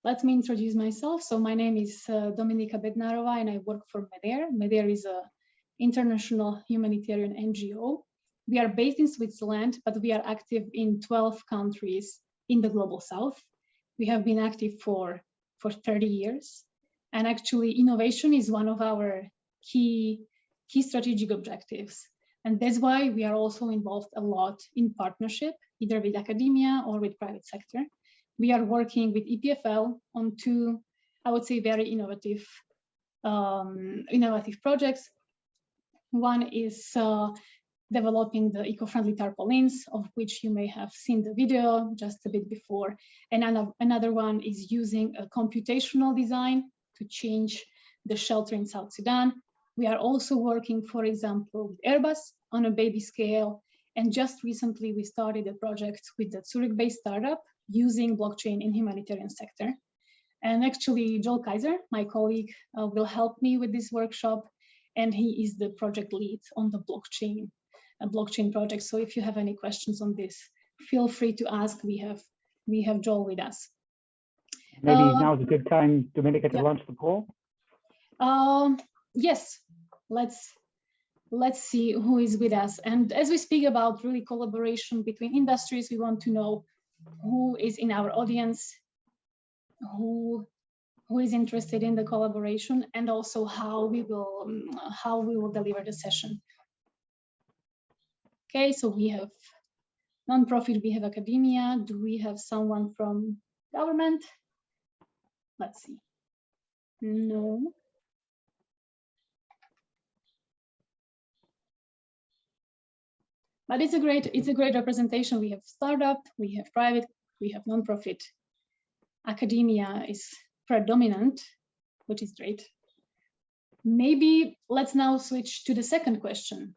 let me introduce myself. So my name is Dominika Bednarova, and I work for Medair. Medair is an international humanitarian NGO. We are based in Switzerland, but we are active in 12 countries in the global south. We have been active for 30 years. And actually, innovation is one of our key strategic objectives. And that's why we are also involved a lot in partnership, either with academia or with private sector. We are working with EPFL on two, I would say, very innovative projects. One is developing the eco-friendly tarpaulins, of which you may have seen the video just a bit before. And another one is using a computational design to change the shelter in South Sudan. We are also working, for example, with Airbus on a baby scale. And just recently, we started a project with the Zurich-based startup using blockchain in humanitarian sector. And actually, Joel Kaiser, my colleague, will help me with this workshop. And he is the project lead on the blockchain project. So if you have any questions on this, feel free to ask. We have Joel with us. Maybe now is a good time, Dominika, to launch the poll. Yes, let's see who is with us. And as we speak about really collaboration between industries, we want to know who is in our audience, who is interested in the collaboration, and also how we will deliver the session. Okay, so we have nonprofit, we have academia. Do we have someone from government? Let's see. No. But it's a great representation. We have startup, we have private, we have nonprofit. Academia is predominant, which is great. Maybe let's now switch to the second question.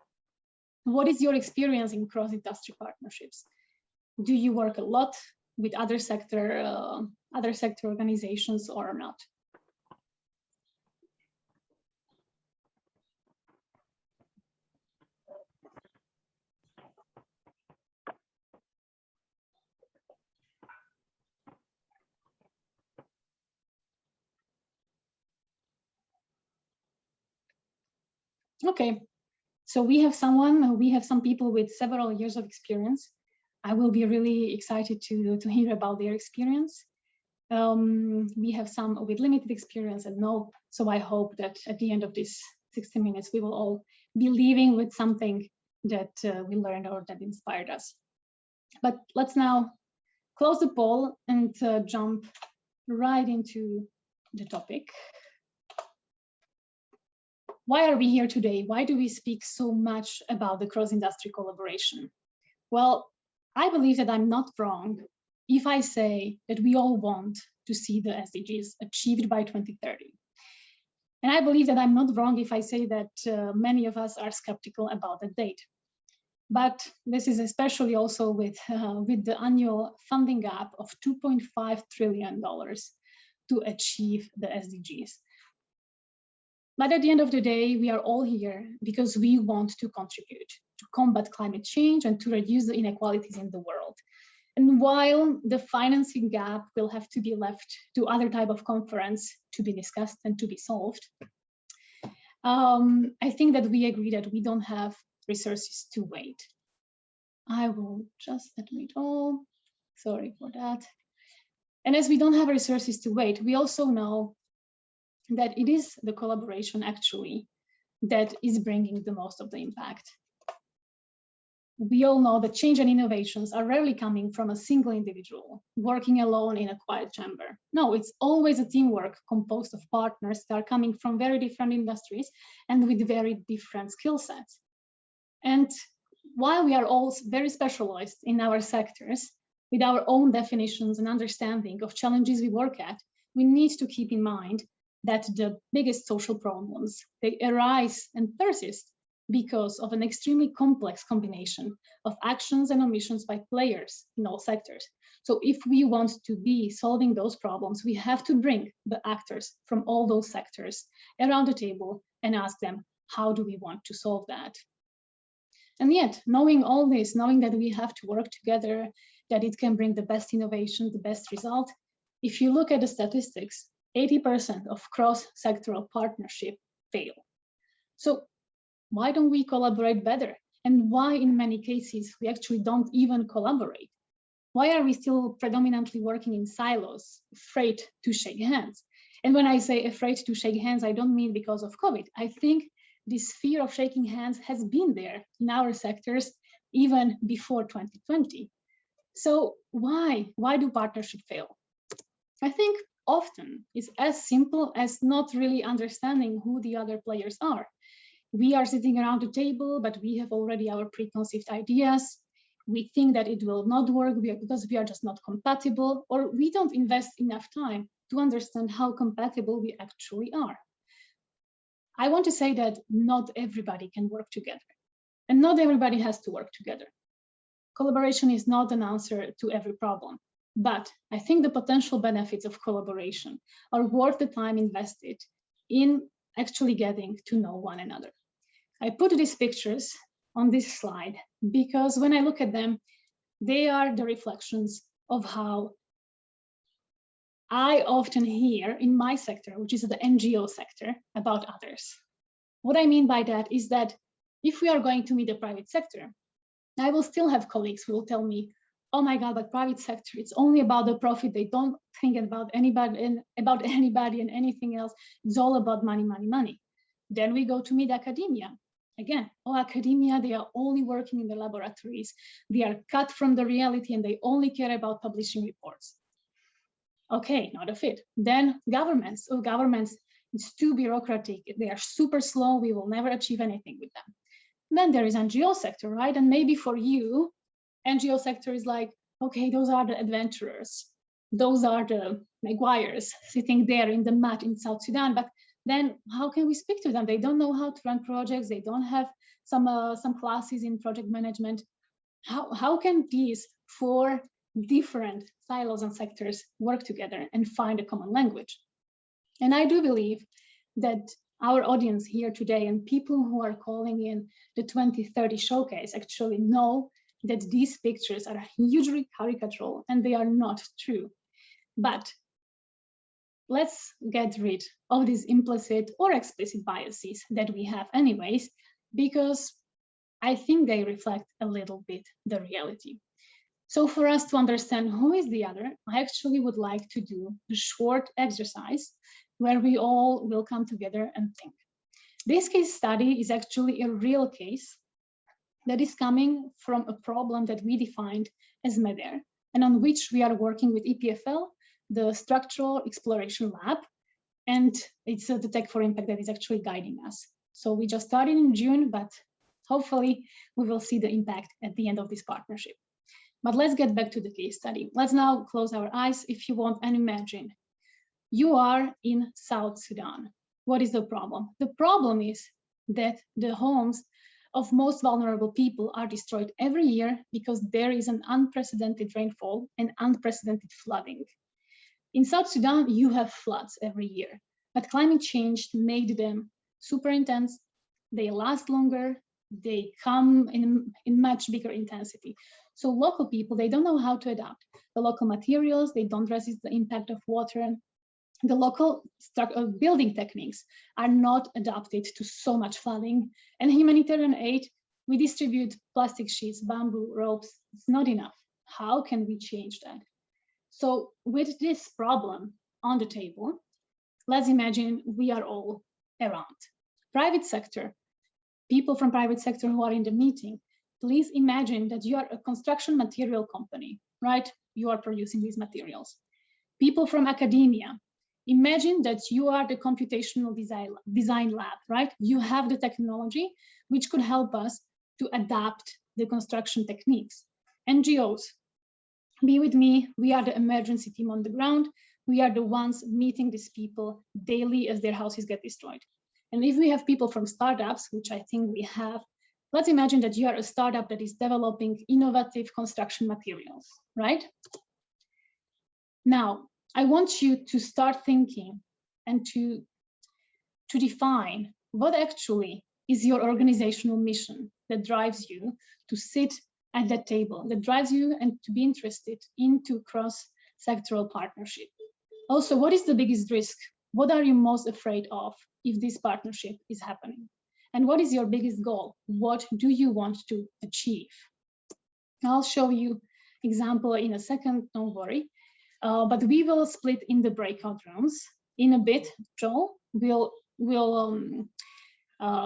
What is your experience in cross-industry partnerships? Do you work a lot with other sector organizations or not? Okay, so we have some people with several years of experience. I will be really excited to hear about their experience. We have some with limited experience and no, so I hope that at the end of this 60 minutes, we will all be leaving with something that we learned or that inspired us. But let's now close the poll and jump right into the topic. Why are we here today? Why do we speak so much about the cross-industry collaboration? Well, I believe that I'm not wrong if I say that we all want to see the SDGs achieved by 2030. And I believe that I'm not wrong if I say that many of us are skeptical about that date. But this is especially also with the annual funding gap of $2.5 trillion to achieve the SDGs. But at the end of the day, we are all here because we want to contribute to combat climate change and to reduce the inequalities in the world. And while the financing gap will have to be left to other type of conference to be discussed and to be solved, I think that we agree that we don't have resources to wait. I will just admit all, sorry for that. And as we don't have resources to wait, we also know that it is the collaboration actually that is bringing the most of the impact. We all know that change and innovations are rarely coming from a single individual working alone in a quiet chamber. No, it's always a teamwork composed of partners that are coming from very different industries and with very different skill sets. And while we are all very specialized in our sectors, with our own definitions and understanding of challenges we work at, we need to keep in mind that the biggest social problems, they arise and persist because of an extremely complex combination of actions and omissions by players in all sectors. So if we want to be solving those problems, we have to bring the actors from all those sectors around the table and ask them, how do we want to solve that? And yet, knowing all this, knowing that we have to work together, that it can bring the best innovation, the best result, if you look at the statistics, 80% of cross-sectoral partnership fail. So why don't we collaborate better? And why in many cases we actually don't even collaborate? Why are we still predominantly working in silos, afraid to shake hands? And when I say afraid to shake hands, I don't mean because of COVID. I think this fear of shaking hands has been there in our sectors even before 2020. So why do partnerships fail? I think often it's as simple as not really understanding who the other players are. We are sitting around the table, but we have already our preconceived ideas. We think that it will not work because we are just not compatible, or we don't invest enough time to understand how compatible we actually are. I want to say that not everybody can work together, and not everybody has to work together. Collaboration is not an answer to every problem, but I think the potential benefits of collaboration are worth the time invested in actually getting to know one another. I put these pictures on this slide because when I look at them, they are the reflections of how I often hear in my sector, which is the NGO sector, about others. What I mean by that is that if we are going to meet the private sector, I will still have colleagues who will tell me, oh my God, but private sector, it's only about the profit. They don't think about anybody and anything else. It's all about money, money, money. Then we go to meet academia. Again, academia, they are only working in the laboratories. They are cut from the reality and they only care about publishing reports. Okay, not a fit. Then governments, it's too bureaucratic. They are super slow. We will never achieve anything with them. Then there is NGO sector, right? And maybe for you, NGO sector is like, okay, those are the adventurers. Those are the Maguires sitting there in the mud in South Sudan. But then how can we speak to them? They don't know how to run projects. They don't have some classes in project management. How can these four different silos and sectors work together and find a common language? And I do believe that our audience here today and people who are calling in the 2030 showcase actually know that these pictures are hugely caricatural and they are not true. But let's get rid of these implicit or explicit biases that we have anyways, because I think they reflect a little bit the reality. So for us to understand who is the other, I actually would like to do a short exercise where we all will come together and think. This case study is actually a real case that is coming from a problem that we defined as Medair, and on which we are working with EPFL, the Structural Exploration Lab, and it's the Tech for Impact that is actually guiding us. So we just started in June, but hopefully we will see the impact at the end of this partnership. But let's get back to the case study. Let's now close our eyes if you want and imagine. You are in South Sudan. What is the problem? The problem is that the homes of most vulnerable people are destroyed every year because there is an unprecedented rainfall and unprecedented flooding. In South Sudan, you have floods every year, but climate change made them super intense. They last longer. They come in much bigger intensity. So local people, they don't know how to adapt. The local materials, they don't resist the impact of water. The local building techniques are not adapted to so much flooding. And humanitarian aid, we distribute plastic sheets, bamboo, ropes. It's not enough. How can we change that? So with this problem on the table, let's imagine we are all around. Private sector, people from private sector who are in the meeting, please imagine that you are a construction material company, right? You are producing these materials. People from academia, imagine that you are the computational design lab, right? You have the technology which could help us to adapt the construction techniques. NGOs, be with me. We are the emergency team on the ground. We are the ones meeting these people daily as their houses get destroyed. And if we have people from startups, which I think we have, let's imagine that you are a startup that is developing innovative construction materials, right? Now, I want you to start thinking and to define what actually is your organizational mission that drives you to sit at that table, that drives you and to be interested into cross-sectoral partnership. Also, what is the biggest risk? What are you most afraid of if this partnership is happening? And what is your biggest goal? What do you want to achieve? I'll show you example in a second, don't worry. But we will split in the breakout rooms. In a bit, Joel will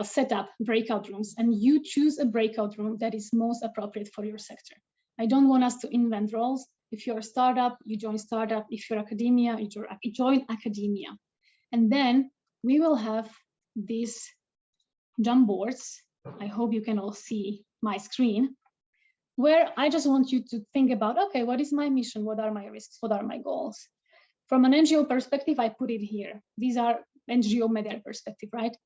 set up breakout rooms, and you choose a breakout room that is most appropriate for your sector. I don't want us to invent roles. If you're a startup, you join startup. If you're academia, you join academia. And then we will have these jump boards. I hope you can all see my screen, where I just want you to think about, okay, what is my mission? What are my risks? What are my goals? From an NGO perspective, I put it here. These are NGO Medair perspective, right?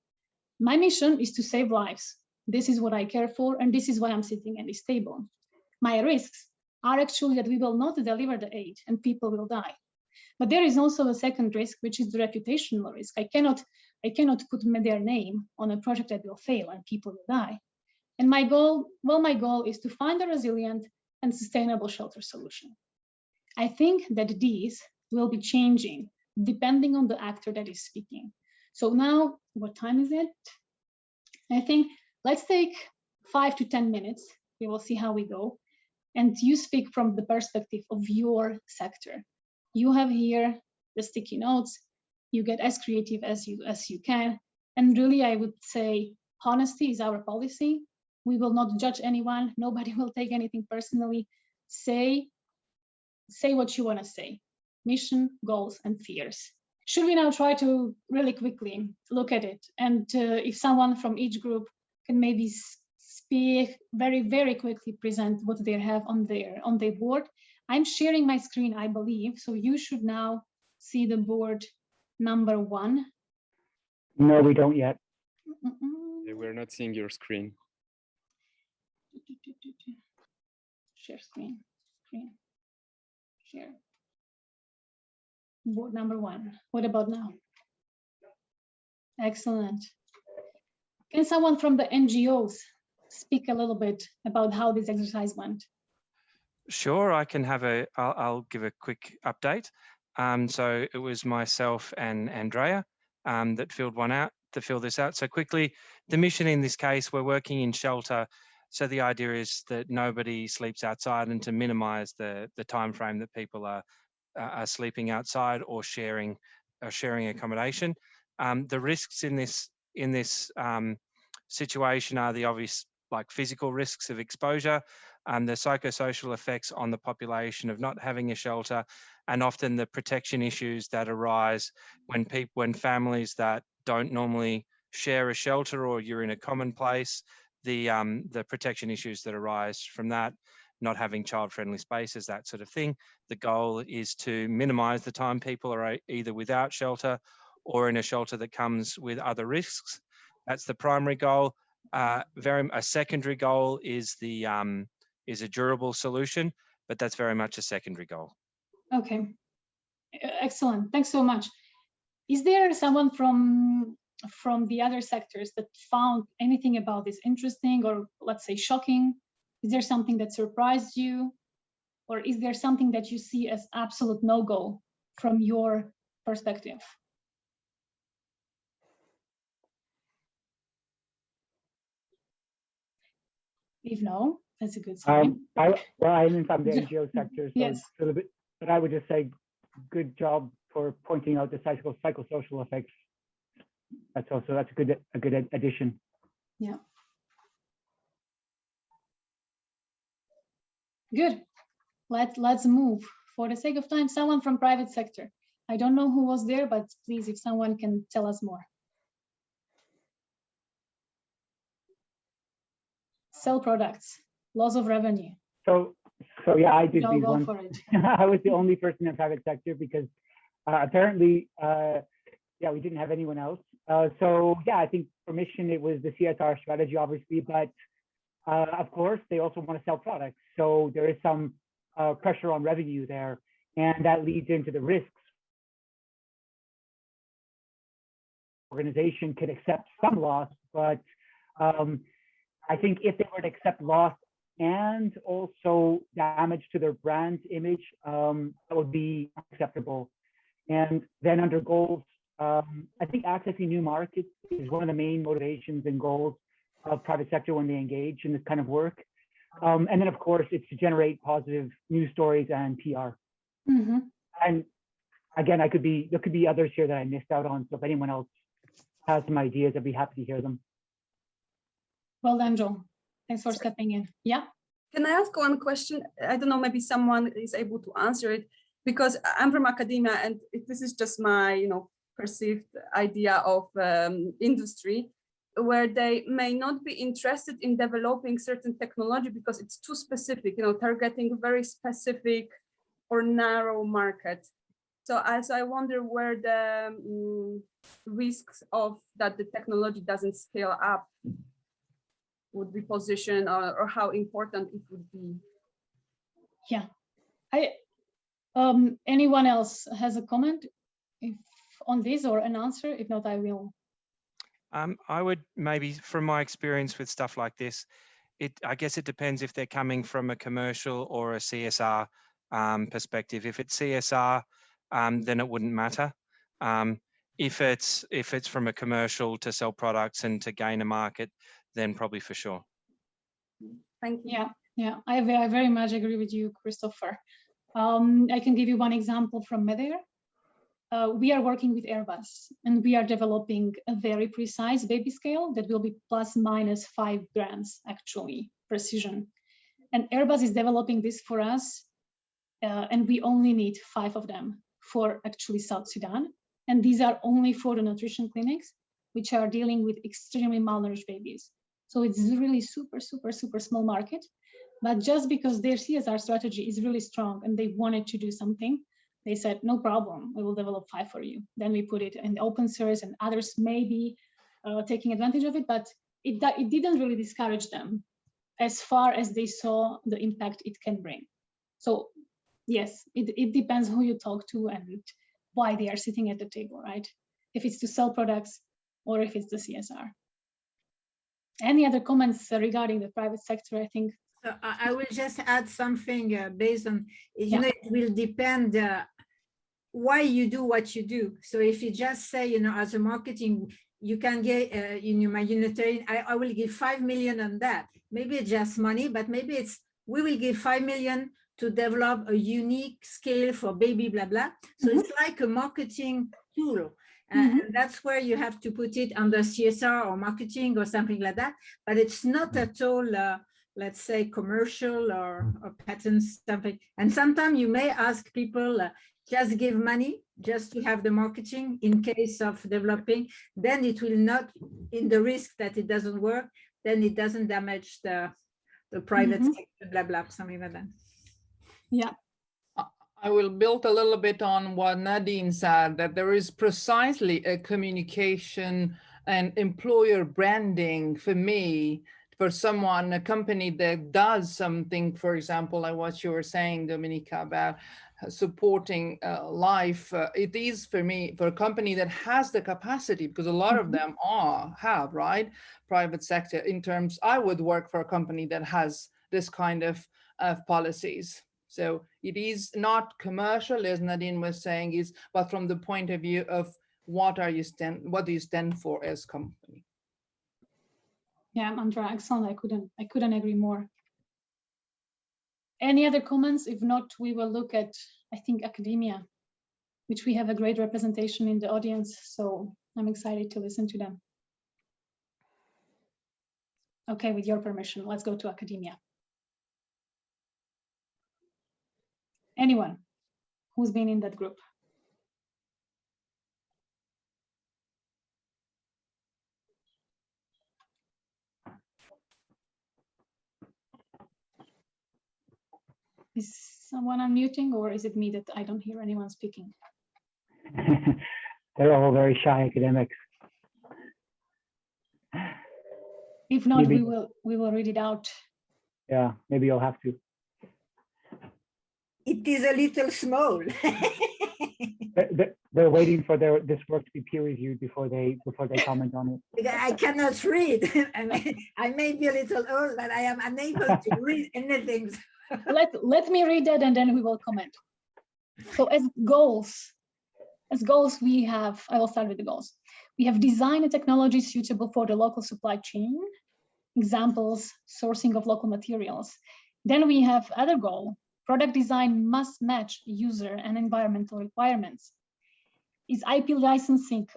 My mission is to save lives. This is what I care for, and this is why I'm sitting at this table. My risks are actually that we will not deliver the aid and people will die. But there is also a second risk, which is the reputational risk. I cannot put Medair name on a project that will fail and people will die. And my goal is to find a resilient and sustainable shelter solution. I think that these will be changing depending on the actor that is speaking. So now, what time is it? I think let's take 5 to 10 minutes. We will see how we go. And you speak from the perspective of your sector. You have here the sticky notes. You get as creative as you can. And really, I would say honesty is our policy. We will not judge anyone. Nobody will take anything personally. Say what you want to say. Mission, goals, and fears. Should we now try to really quickly look at it? And if someone from each group can maybe speak very, very quickly, present what they have on their board. I'm sharing my screen, I believe, so you should now see the board number 1. No, we don't yet. Yeah, we're not seeing your screen. Share screen. Share. Board number 1. What about now? Excellent. Can someone from the NGOs speak a little bit about how this exercise went? Sure, I can have I'll give a quick update. So it was myself and Andrea that filled this out. So quickly, the mission in this case, we're working in shelter. So the idea is that nobody sleeps outside and to minimize the time frame that people are sleeping outside or sharing accommodation. The risks in this situation are the obvious, like physical risks of exposure, the psychosocial effects on the population of not having a shelter, and often the protection issues that arise when families that don't normally share a shelter or you're in a common place, the protection issues that arise from that, not having child-friendly spaces, that sort of thing. The goal is to minimize the time people are either without shelter or in a shelter that comes with other risks. That's the primary goal. A secondary goal is a durable solution, but that's very much a secondary goal. Okay, excellent. Thanks so much. Is there someone from the other sectors that found anything about this interesting or, let's say, shocking? Is there something that surprised you? Or is there something that you see as absolute no-go from your perspective? If no, that's a good sign. I'm from the NGO sector, so yes. It's a little bit, but I would just say good job for pointing out the psychosocial effects. That's a good addition. Yeah. Good. Let's move. For the sake of time, someone from private sector. I don't know who was there, but please, if someone can tell us more. Sell products, loss of revenue. So yeah, I did these go ones. For it. I was the only person in private sector because apparently, we didn't have anyone else. So yeah, I think for mission, it was the CSR strategy, obviously, but of course, they also want to sell products. So there is some pressure on revenue there, and that leads into the risks. Organization could accept some loss, but I think if they were to accept loss and also damage to their brand image, that would be acceptable. And then under goals, I think accessing new markets is one of the main motivations and goals of private sector when they engage in this kind of work. And then, of course, it's to generate positive news stories and PR. Mm-hmm. And again, there could be others here that I missed out on. So if anyone else has some ideas, I'd be happy to hear them. Well done, Joe. Thanks for stepping in. Yeah. Can I ask one question? I don't know, maybe someone is able to answer it, because I'm from academia, and this is just my, perceived idea of industry, where they may not be interested in developing certain technology because it's too specific, targeting a very specific or narrow market. So as I wonder where the risks of that the technology doesn't scale up would be positioned, or how important it would be. Yeah. Anyone else has a comment on this or an answer? If not, I will. I would maybe, from my experience with stuff like this, I guess it depends if they're coming from a commercial or a CSR perspective. If it's CSR, then it wouldn't matter. If it's from a commercial to sell products and to gain a market, then probably for sure. Thank you. Yeah, I very much agree with you, Christopher. I can give you one example from Medair. We are working with Airbus, and we are developing a very precise baby scale that will be ±5 grams, actually, precision. And Airbus is developing this for us, and we only need 5 of them for actually South Sudan. And these are only for the nutrition clinics, which are dealing with extremely malnourished babies. So it's really super, super, super small market. But just because their CSR strategy is really strong and they wanted to do something, they said, no problem, we will develop 5 for you. Then we put it in open source, and others may be taking advantage of it, but it didn't really discourage them as far as they saw the impact it can bring. So yes, it depends who you talk to and why they are sitting at the table, right? If it's to sell products or if it's the CSR. Any other comments regarding the private sector? I think. So I will just add something based on, it will depend why you do what you do. So if you just say, as a marketing, you can get, my humanitarian, I will give 5 million on that. Maybe it's just money, but maybe it's, we will give 5 million to develop a unique scale for baby, blah, blah. So it's like a marketing tool. And that's where you have to put it under CSR or marketing or something like that. But it's not at all, let's say, commercial or patents, something. And sometimes you may ask people, just give money just to have the marketing in case of developing. Then it will not, in the risk that it doesn't work, then it doesn't damage the private sector, blah, blah, something like that. Yeah. I will build a little bit on what Nadine said, that there is precisely a communication and employer branding for me, for someone, a company that does something, for example, like what you were saying, Dominika, about supporting life. It is for me, for a company that has the capacity, because a lot of them have, right? Private sector in terms, I would work for a company that has this kind of policies. So it is not commercial, as Nadine was saying, but from the point of view of what do you stand for as company? Yeah, Andrea, excellent. I couldn't agree more. Any other comments? If not, we will look at, I think, academia, which we have a great representation in the audience. So I'm excited to listen to them. Okay, with your permission, let's go to academia. Anyone who's been in that group? Is someone unmuting, or is it me that I don't hear anyone speaking? They're all very shy academics. If not, maybe we will read it out. Yeah, maybe you'll have to. It is a little small. They're waiting for this work to be peer reviewed before they comment on it. I cannot read. I may be a little old, but I am unable to read anything. Let me read that and then we will comment. So as goals, As goals, we have, I will start with the goals. We have design and technology suitable for the local supply chain. Examples, sourcing of local materials. Then we have other goal, product design must match user and environmental requirements. Is IP licensing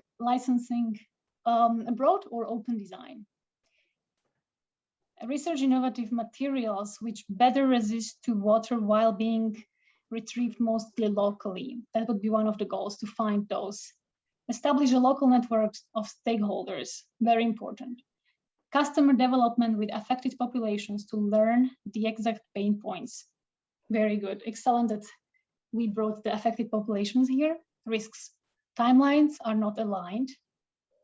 broad or open design? Research innovative materials which better resist to water while being retrieved mostly locally. That would be one of the goals, to find those. Establish a local network of stakeholders, very important. Customer development with affected populations to learn the exact pain points. Very good, excellent that we brought the affected populations here. Risks, timelines are not aligned,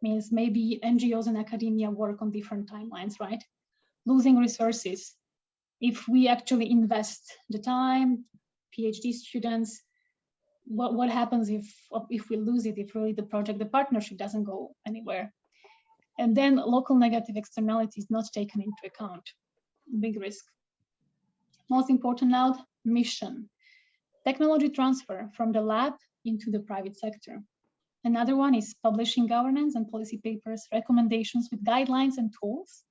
means maybe NGOs and academia work on different timelines, right? Losing resources. If we actually invest the time, PhD students, what happens if we lose it, if really the project, the partnership doesn't go anywhere? And then local negative externalities not taken into account, big risk. Most important now, mission. Technology transfer from the lab into the private sector. Another one is publishing governance and policy papers, recommendations with guidelines and tools.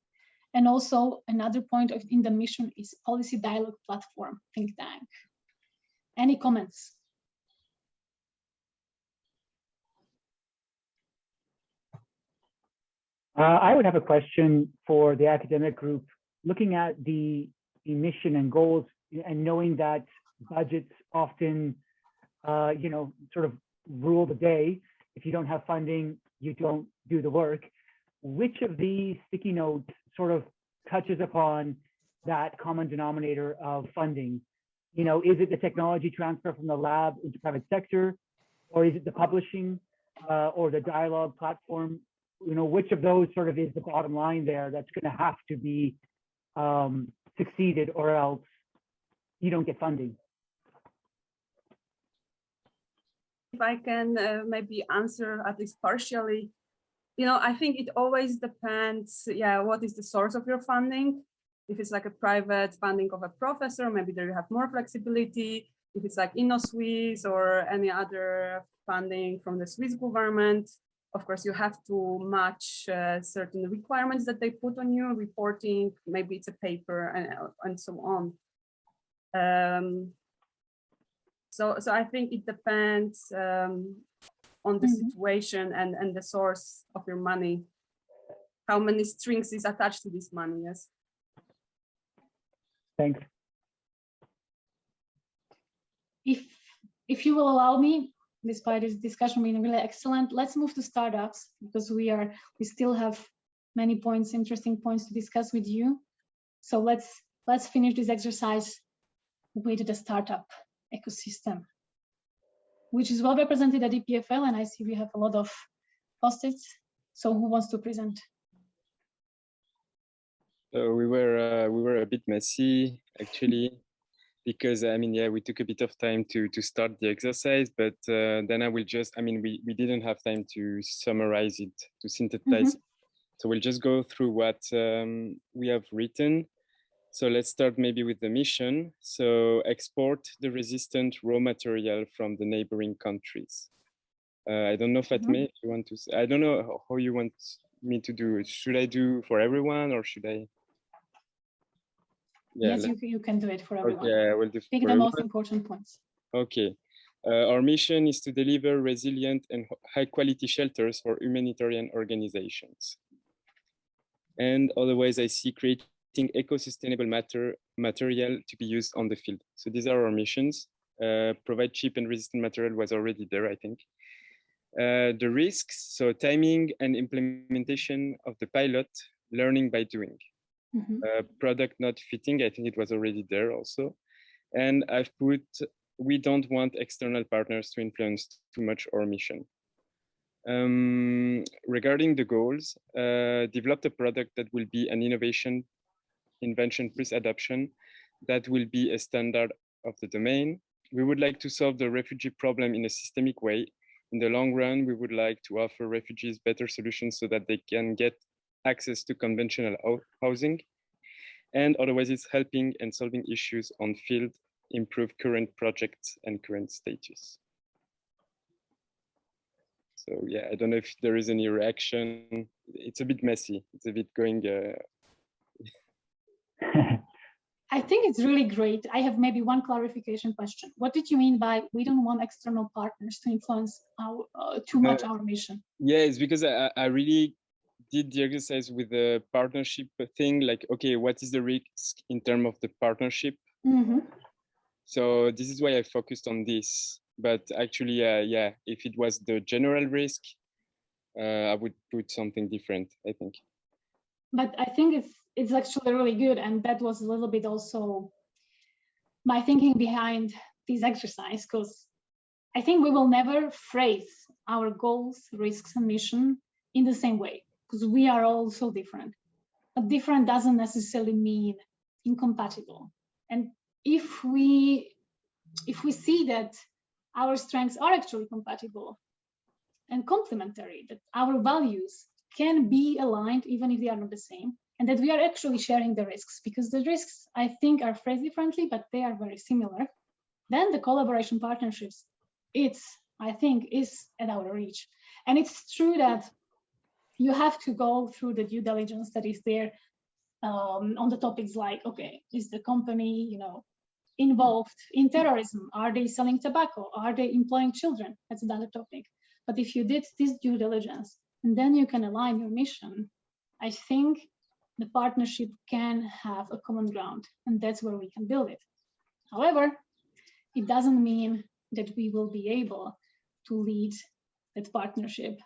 And also another point in the mission is policy dialogue platform, think tank. Any comments? I would have a question for the academic group, looking at the mission and goals and knowing that budgets often, sort of rule the day. If you don't have funding, you don't do the work. Which of these sticky notes sort of touches upon that common denominator of funding? Is it the technology transfer from the lab into private sector, or is it the publishing or the dialogue platform? Which of those sort of is the bottom line there that's going to have to be succeeded, or else you don't get funding? If I can maybe answer at least partially, I think it always depends, what is the source of your funding? If it's like a private funding of a professor, maybe there you have more flexibility. If it's like InnoSwiss or any other funding from the Swiss government, of course, you have to match certain requirements that they put on you, reporting, maybe it's a paper and so on. So I think it depends on the situation and the source of your money, how many strings is attached to this money, yes. Thanks. If you will allow me, despite this discussion being really excellent, let's move to startups, because we still have many points, interesting points to discuss with you. So let's finish this exercise with the startup ecosystem, which is well represented at EPFL, and I see we have a lot of post-its. So who wants to present? We were a bit messy actually, because we took a bit of time to start the exercise, but then I will just, we didn't have time to summarize it, to synthesize it. So we'll just go through what we have written. So let's start maybe with the mission. So export the resistant raw material from the neighboring countries. I don't know, Fatme, if you want to, I don't know how you want me to do it. Should I do for everyone, or should I? Yeah, yes, you can do it for everyone. Okay, I will do. Pick the most important points. Okay. Our mission is to deliver resilient and high quality shelters for humanitarian organizations. And otherwise, I see creating eco-sustainable material to be used on the field. So these are our missions. Provide cheap and resistant material was already there, I think. The risks, so timing and implementation of the pilot, learning by doing. Product not fitting, I think it was already there also. And I've put, we don't want external partners to influence too much our mission. Regarding the goals, develop a product that will be an invention plus adoption that will be a standard of the domain. We would like to solve the refugee problem in a systemic way. In the long run, we would like to offer refugees better solutions so that they can get access to conventional housing. And otherwise, it's helping and solving issues on field, improve current projects and current status. So yeah, I don't know if there is any reaction. It's a bit messy. It's a bit going. I think it's really great. I have maybe one clarification question. What did you mean by we don't want external partners to influence our, too much our mission? Yeah, it's because I really did the exercise with the partnership thing. Like, okay, what is the risk in terms of the partnership? Mm-hmm. So this is why I focused on this. But actually, yeah, if it was the general risk, I would put something different, I think. But I think it's actually really good, and that was a little bit also my thinking behind this exercise, because I think we will never phrase our goals, risks, and mission in the same way, because we are all so different. But different doesn't necessarily mean incompatible. And if we see that our strengths are actually compatible and complementary, that our values can be aligned even if they are not the same, and that we are actually sharing the risks, because the risks, I think, are phrased differently, but they are very similar, then the collaboration partnerships, I think, is at our reach. And it's true that you have to go through the due diligence that is there on the topics like, okay, is the company, involved in terrorism? Are they selling tobacco? Are they employing children? That's another topic. But if you did this due diligence and then you can align your mission, I think the partnership can have a common ground, and that's where we can build it. However, it doesn't mean that we will be able to lead that partnership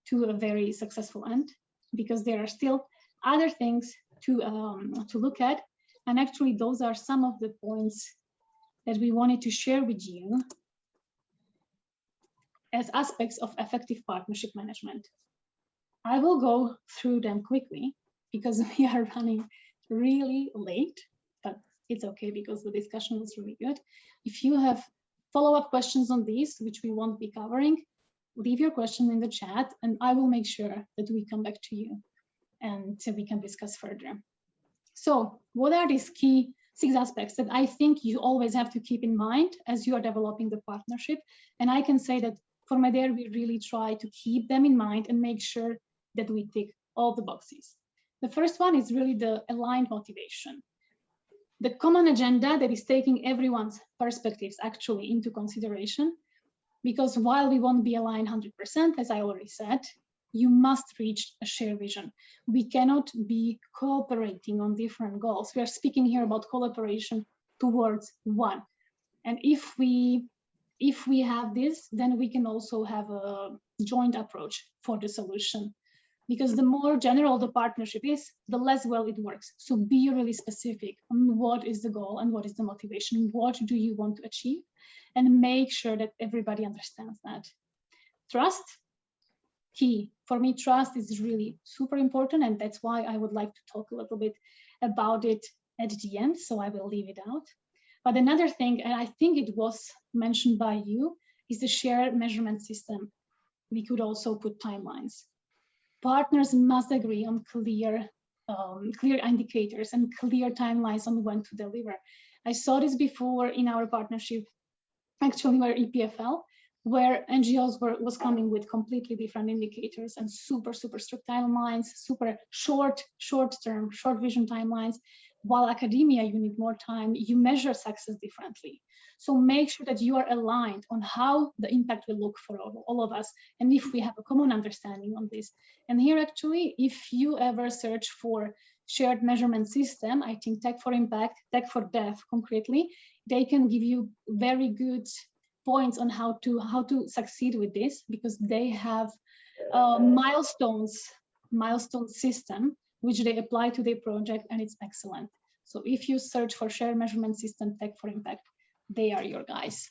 to a very successful end, because there are still other things to look at. And actually, those are some of the points that we wanted to share with you as aspects of effective partnership management. I will go through them quickly because we are running really late, but it's okay because the discussion was really good. If you have follow-up questions on these, which we won't be covering, leave your question in the chat and I will make sure that we come back to you and so we can discuss further. So what are these key 6 aspects that I think you always have to keep in mind as you are developing the partnership? And I can say that for Medair, we really try to keep them in mind and make sure that we tick all the boxes. The first one is really the aligned motivation. The common agenda that is taking everyone's perspectives actually into consideration, because while we won't be aligned 100%, as I already said, you must reach a shared vision. We cannot be cooperating on different goals. We are speaking here about collaboration towards one. And if we have this, then we can also have a joint approach for the solution. Because the more general the partnership is, the less well it works. So be really specific on what is the goal and what is the motivation, what do you want to achieve, and make sure that everybody understands that. Trust, key. For me, trust is really super important, and that's why I would like to talk a little bit about it at the end, so I will leave it out. But another thing, and I think it was mentioned by you, is the shared measurement system. We could also put timelines. Partners must agree on clear indicators and clear timelines on when to deliver. I saw this before in our partnership, actually, where EPFL, where NGOs was coming with completely different indicators and super strict timelines, super short vision timelines. While academia, you need more time, you measure success differently. So make sure that you are aligned on how the impact will look for all of us, and if we have a common understanding on this. And here, actually, if you ever search for shared measurement system, I think Tech for Impact, Tech for Dev concretely, they can give you very good points on how to succeed with this, because they have milestone system which they apply to their project, and it's excellent. So if you search for shared measurement system, Tech for Impact, they are your guys.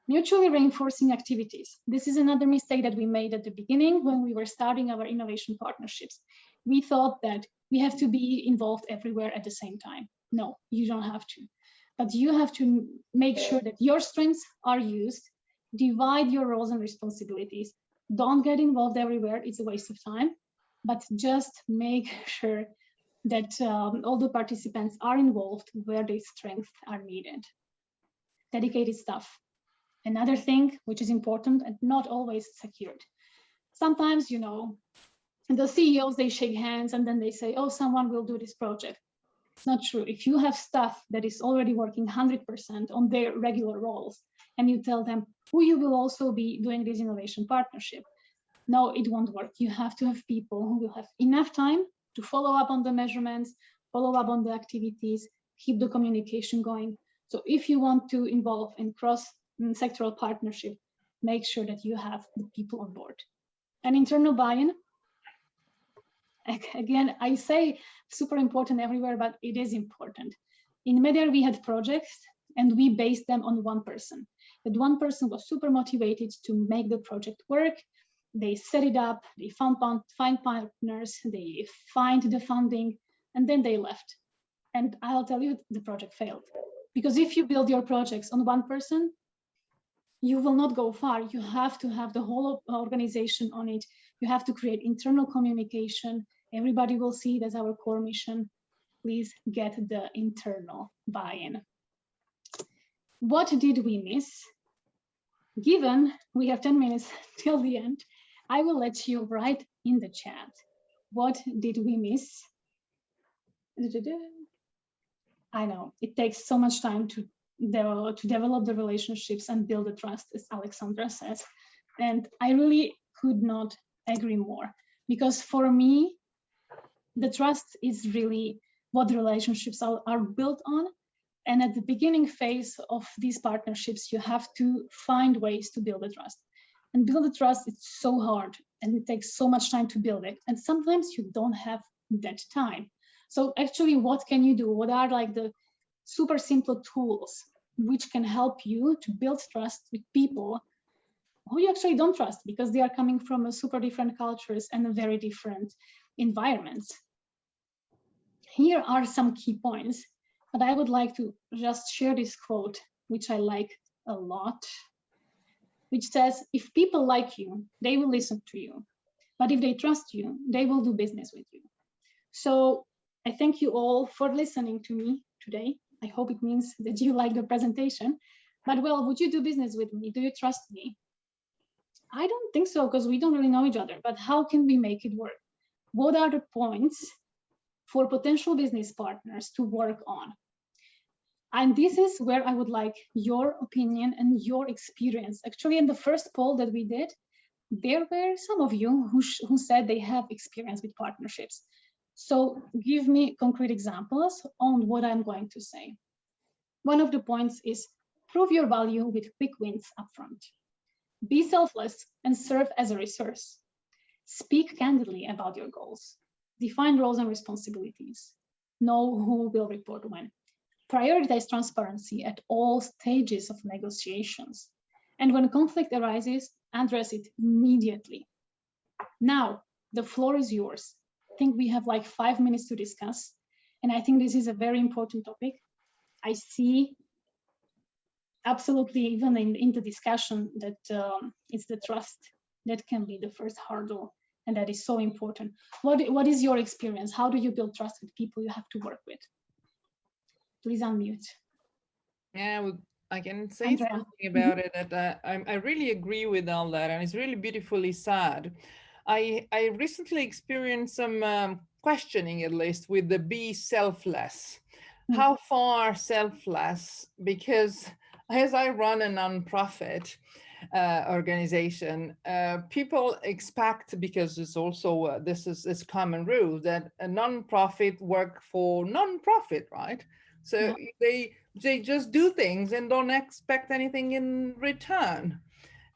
Mutually reinforcing activities. This is another mistake that we made at the beginning when we were starting our innovation partnerships. We thought that we have to be involved everywhere at the same time. No, you don't have to. But you have to make sure that your strengths are used, divide your roles and responsibilities. Don't get involved everywhere, it's a waste of time, but just make sure that all the participants are involved where their strengths are needed. Dedicated staff. Another thing which is important and not always secured. sometimes, you know, the CEOs, they shake hands and then they say, oh, someone will do this project. It's not true. If you have staff that is already working 100% on their regular roles, and you tell them who you will also be doing this innovation partnership, no, it won't work. You have to have people who will have enough time to follow up on the measurements, follow up on the activities, keep the communication going. So if you want to involve in cross-sectoral partnership, make sure that you have the people on board. And internal buy-in, again, I say super important everywhere, but it is important. In Medair, we had projects and we based them on one person. That one person was super motivated to make the project work. They set it up, they find partners, they find the funding, and then they left. And I'll tell you, the project failed. Because if you build your projects on one person, you will not go far. You have to have the whole organization on it. You have to create internal communication. Everybody will see that's our core mission. Please get the internal buy-in. What did we miss? Given we have 10 minutes till the end, I will let you write in the chat. What did we miss? I know it takes so much time to develop the relationships and build the trust, as Alexandra says. And I really could not agree more, because for me, the trust is really what the relationships are built on. And at the beginning phase of these partnerships, you have to find ways to build the trust. And build the trust, it's so hard and it takes so much time to build it. And sometimes you don't have that time. So actually, what can you do? What are like the super simple tools which can help you to build trust with people who you actually don't trust because they are coming from a super different cultures and a very different environments? Here are some key points, but I would like to just share this quote, which I like a lot, which says, if people like you, they will listen to you. But if they trust you, they will do business with you. So I thank you all for listening to me today. I hope it means that you like the presentation. But well, would you do business with me? Do you trust me? I don't think so, because we don't really know each other. But how can we make it work? What are the points for potential business partners to work on? And this is where I would like your opinion and your experience. Actually, in the first poll that we did, there were some of you who said they have experience with partnerships. So give me concrete examples on what I'm going to say. One of the points is prove your value with quick wins upfront. Be selfless and serve as a resource. Speak candidly about your goals. Define roles and responsibilities. Know who will report when. Prioritize transparency at all stages of negotiations. And when conflict arises, address it immediately. Now, the floor is yours. I think we have like 5 minutes to discuss. And I think this is a very important topic. I see absolutely, even in the discussion, that it's the trust that can be the first hurdle. And that is so important. What is your experience? How do you build trust with people you have to work with? Please unmute. Yeah, well, I can say Andrea. something about it. That I really agree with all that, and it's really beautifully said. I recently experienced some questioning, at least, with the be selfless. How far selfless? Because as I run a nonprofit organization, people expect, because it's also this is common rule, that a nonprofit work for nonprofit, right? So they just do things and don't expect anything in return.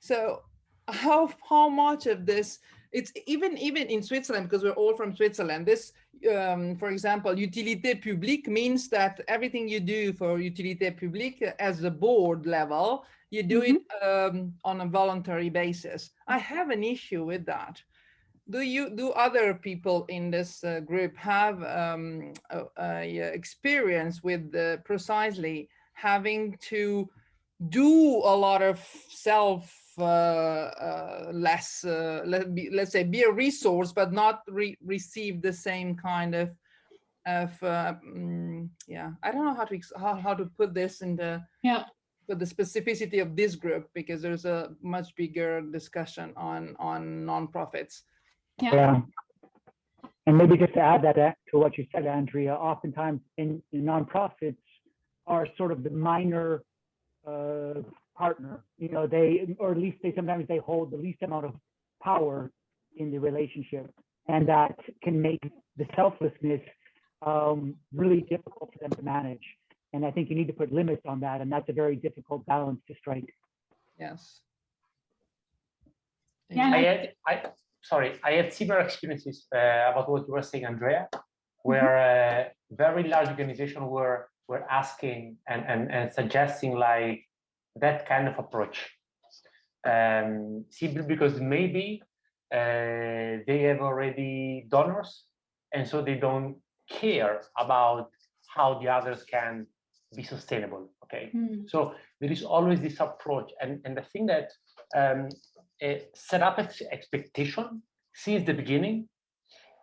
So how much of this, it's even in Switzerland, because we're all from Switzerland, this for example, utilité publique means that everything you do for utilité publique as a board level, you do it on a voluntary basis. I have an issue with that. Do other people in this group have experience with precisely having to do a lot of let's say be a resource, but not receive the same kind of I don't know how to put this in the for the specificity of this group, because there's a much bigger discussion on nonprofits. Yeah. And maybe just to add that to what you said, Andrea, oftentimes in nonprofits are sort of the minor partner. You know, or at least sometimes they hold the least amount of power in the relationship, and that can make the selflessness really difficult for them to manage. And I think you need to put limits on that, and that's a very difficult balance to strike. Yes. Yeah. I had similar experiences about what you were saying, Andrea, where very large organizations were asking and suggesting like that kind of approach, simply because maybe they have already donors, and so they don't care about how the others can be sustainable. Okay, so there is always this approach, and the thing that set up expectation since the beginning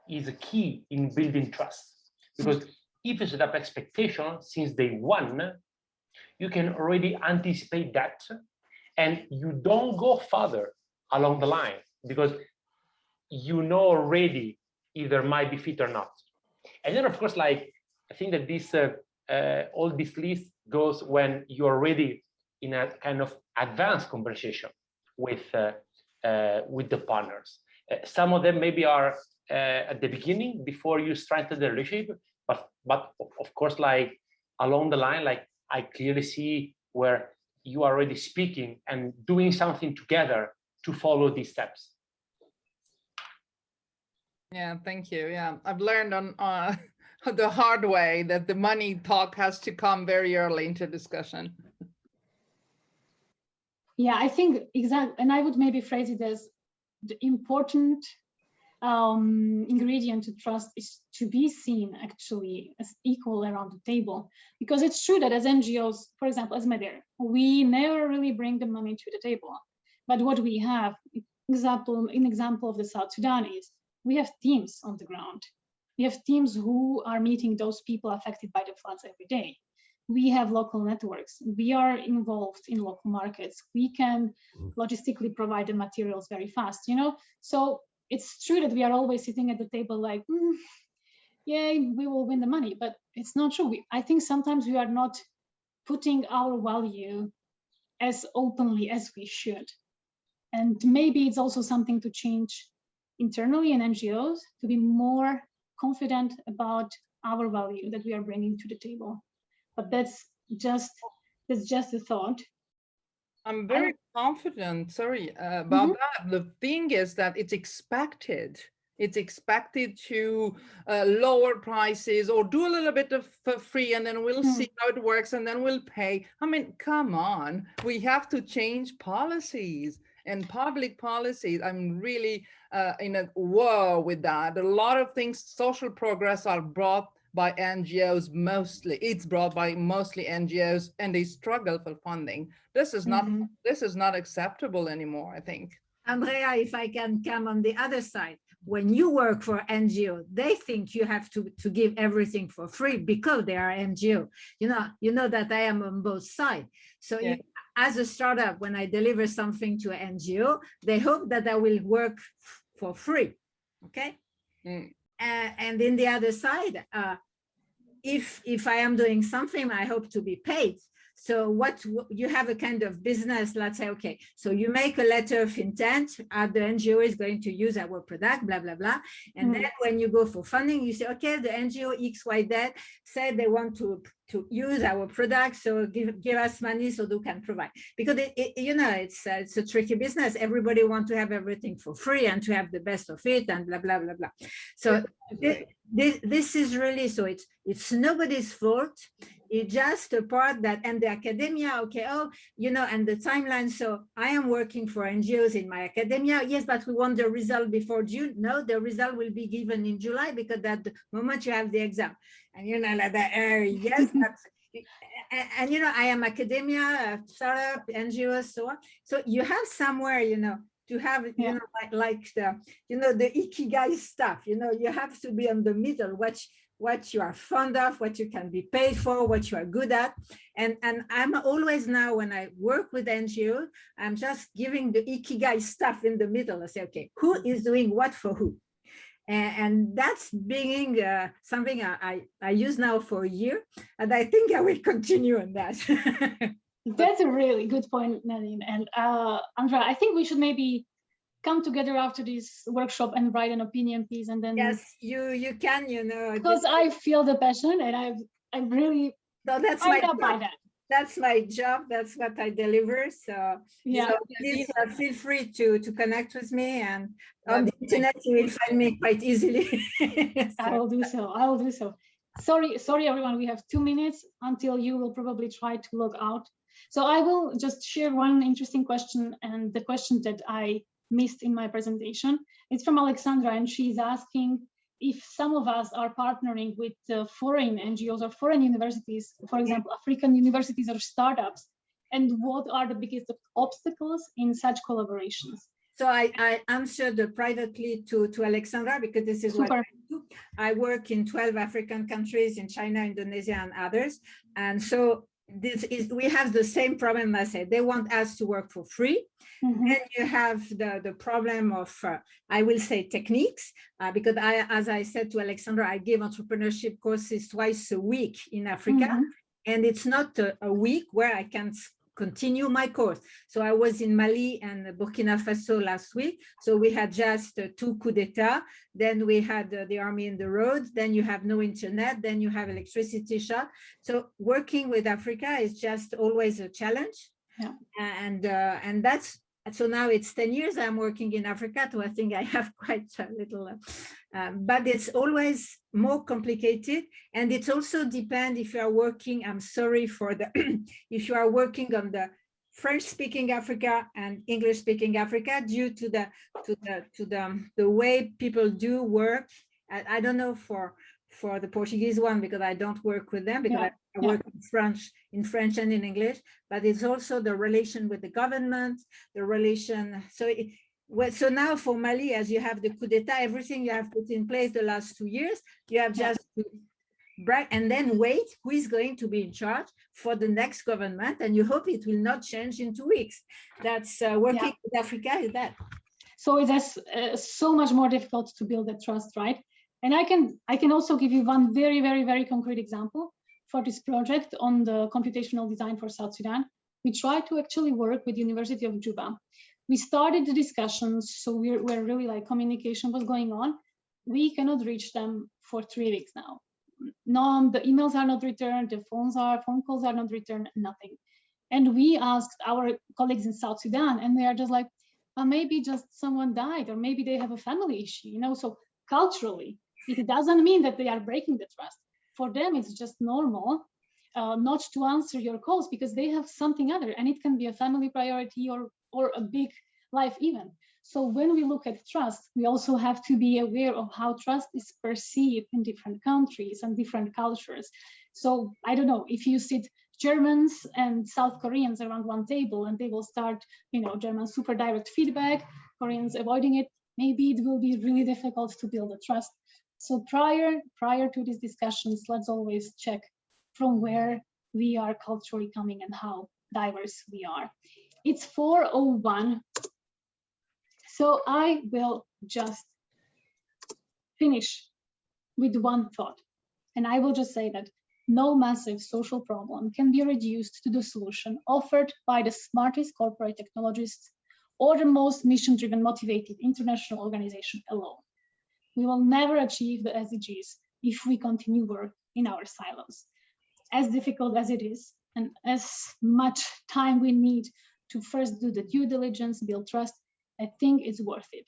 is a key in building trust, because if you set up expectation since day one, you can already anticipate that, and you don't go further along the line because you know already if there might be fit or not. And then, of course, like I think that this all this list goes when you're already in a kind of advanced conversation with the partners. Some of them maybe are at the beginning before you strengthen the relationship, but of course, like along the line, like I clearly see where you are already speaking and doing something together to follow these steps. Yeah, thank you. Yeah, I've learned on the hard way that the money talk has to come very early into discussion. Yeah, I think exactly, and I would maybe phrase it as the important ingredient to trust is to be seen actually as equal around the table. Because it's true that as NGOs, for example, as Medair, we never really bring the money to the table. But what we have, example of the South Sudan is, we have teams on the ground. We have teams who are meeting those people affected by the floods every day. We have local networks. We are involved in local markets. We can logistically provide the materials very fast, you know? So it's true that we are always sitting at the table like, yay, we will win the money, but it's not true. I think sometimes we are not putting our value as openly as we should. And maybe it's also something to change internally in NGOs to be more confident about our value that we are bringing to the table. But that's just a thought. I'm very confident, about that. The thing is that it's expected. It's expected to lower prices or do a little bit of for free, and then we'll see how it works, and then we'll pay. I mean, come on, we have to change policies and public policies. I'm really in a war with that. A lot of things, social progress are brought by NGOs mostly. It's brought by mostly NGOs, and they struggle for funding. This is not acceptable anymore, I think. Andrea, if I can come on the other side, when you work for NGO, they think you have to give everything for free because they are NGO. You know that I am on both sides. So yeah. As a startup, when I deliver something to an NGO, they hope that I will work for free, okay? And in the other side, if I am doing something, I hope to be paid. So what you have a kind of business, let's say, okay, so you make a letter of intent, the NGO is going to use our product, blah, blah, blah. And then when you go for funding, you say, okay, the NGO XYZ said they want to use our product, so give us money so they can provide. Because it's a tricky business. Everybody wants to have everything for free and to have the best of it and blah, blah, blah, blah. So this is really, so it's nobody's fault. It's just a part that, and the academia, okay, and the timeline. So I am working for NGOs in my academia. Yes, but we want the result before June. No, the result will be given in July because at the moment you have the exam. And like that, yes, and I am academia, startup, NGOs, so on. So you have somewhere, to have, like the, the ikigai stuff, you have to be on the middle, what you are fond of, what you can be paid for, what you are good at. And I'm always now, when I work with NGOs, I'm just giving the ikigai stuff in the middle. I say, okay, who is doing what for who? And that's being something I use now for a year. And I think I will continue on that. That's a really good point, Nadine. And Andrea, I think we should maybe come together after this workshop and write an opinion piece, and then yes, you can, because I feel the passion, and I'm really that's fired up by that. That's my job. That's what I deliver. So yeah, so please feel free to connect with me, and on the internet you will find me quite easily. I will do so. I will do so. Sorry, everyone. We have 2 minutes until you will probably try to log out. So I will just share one interesting question, and the question that I missed in my presentation. It's from Alexandra, and she's asking if some of us are partnering with foreign NGOs or foreign universities, for example, African universities or startups, and what are the biggest obstacles in such collaborations? So I answered privately to Alexandra, because this is what I do. I work in 12 African countries, in China, Indonesia, and others. And so we have the same problem. I said, they want us to work for free. And you have the problem of, I will say, techniques, because as I said to Alexandra, I give entrepreneurship courses twice a week in Africa. And it's not a week where I can continue my course. So I was in Mali and Burkina Faso last week. So we had just 2 coups d'etat. Then we had the army in the roads. Then you have no internet. Then you have electricity shut. So working with Africa is just always a challenge. Yeah. And that's, so now it's 10 years I'm working in Africa, so I think I have quite a little, but it's always more complicated. And it also depends if you are working, I'm sorry for the, if you are working on the French-speaking Africa and English-speaking Africa, due to the way people do work. I don't know for the Portuguese one, because I don't work with them, because I work in French and in English, but it's also the relation with the government, the relation. So now for Mali, as you have the coup d'etat, everything you have put in place the last 2 years, you have just to break and then wait who is going to be in charge for the next government, and you hope it will not change in 2 weeks. That's working with Africa is that. So it is so much more difficult to build that trust, right? And I can also give you one very, very, very concrete example for this project on the computational design for South Sudan. We tried to actually work with the University of Juba. We started the discussions, so we're really like communication was going on. We cannot reach them for 3 weeks now. No, the emails are not returned, the phone calls are not returned, nothing. And we asked our colleagues in South Sudan, and they are just like, maybe just someone died, or maybe they have a family issue, So culturally, it doesn't mean that they are breaking the trust. For them, it's just normal not to answer your calls because they have something other, and it can be a family priority or a big life event. So when we look at trust, we also have to be aware of how trust is perceived in different countries and different cultures. So I don't know, if you sit Germans and South Koreans around one table and they will start, German super direct feedback, Koreans avoiding it, maybe it will be really difficult to build a trust. So prior to these discussions, let's always check from where we are culturally coming and how diverse we are. It's 4:01. So I will just finish with one thought. And I will just say that no massive social problem can be reduced to the solution offered by the smartest corporate technologists or the most mission-driven motivated international organization alone. We will never achieve the SDGs if we continue work in our silos. As difficult as it is, and as much time we need to first do the due diligence, build trust, I think it's worth it.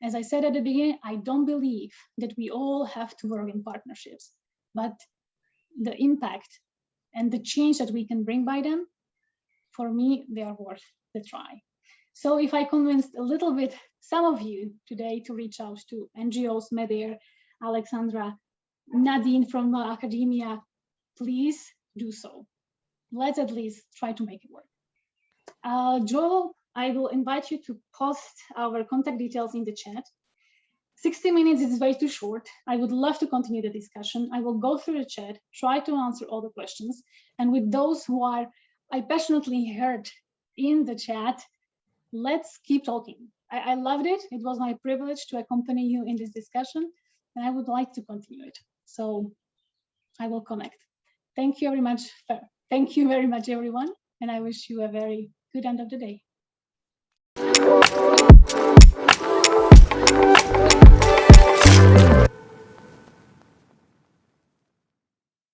As I said at the beginning, I don't believe that we all have to work in partnerships, but the impact and the change that we can bring by them, for me, they are worth the try. So if I convinced a little bit some of you today to reach out to NGOs, Medair, Alexandra, Nadine from academia, please do so. Let's at least try to make it work. Joel, I will invite you to post our contact details in the chat. 60 minutes is way too short. I would love to continue the discussion. I will go through the chat, try to answer all the questions. And with those who I passionately heard in the chat, let's keep talking. I loved it. It was my privilege to accompany you in this discussion, and I would like to continue it. So I will connect. Thank you very much. Thank you very much, everyone. And I wish you a very good end of the day.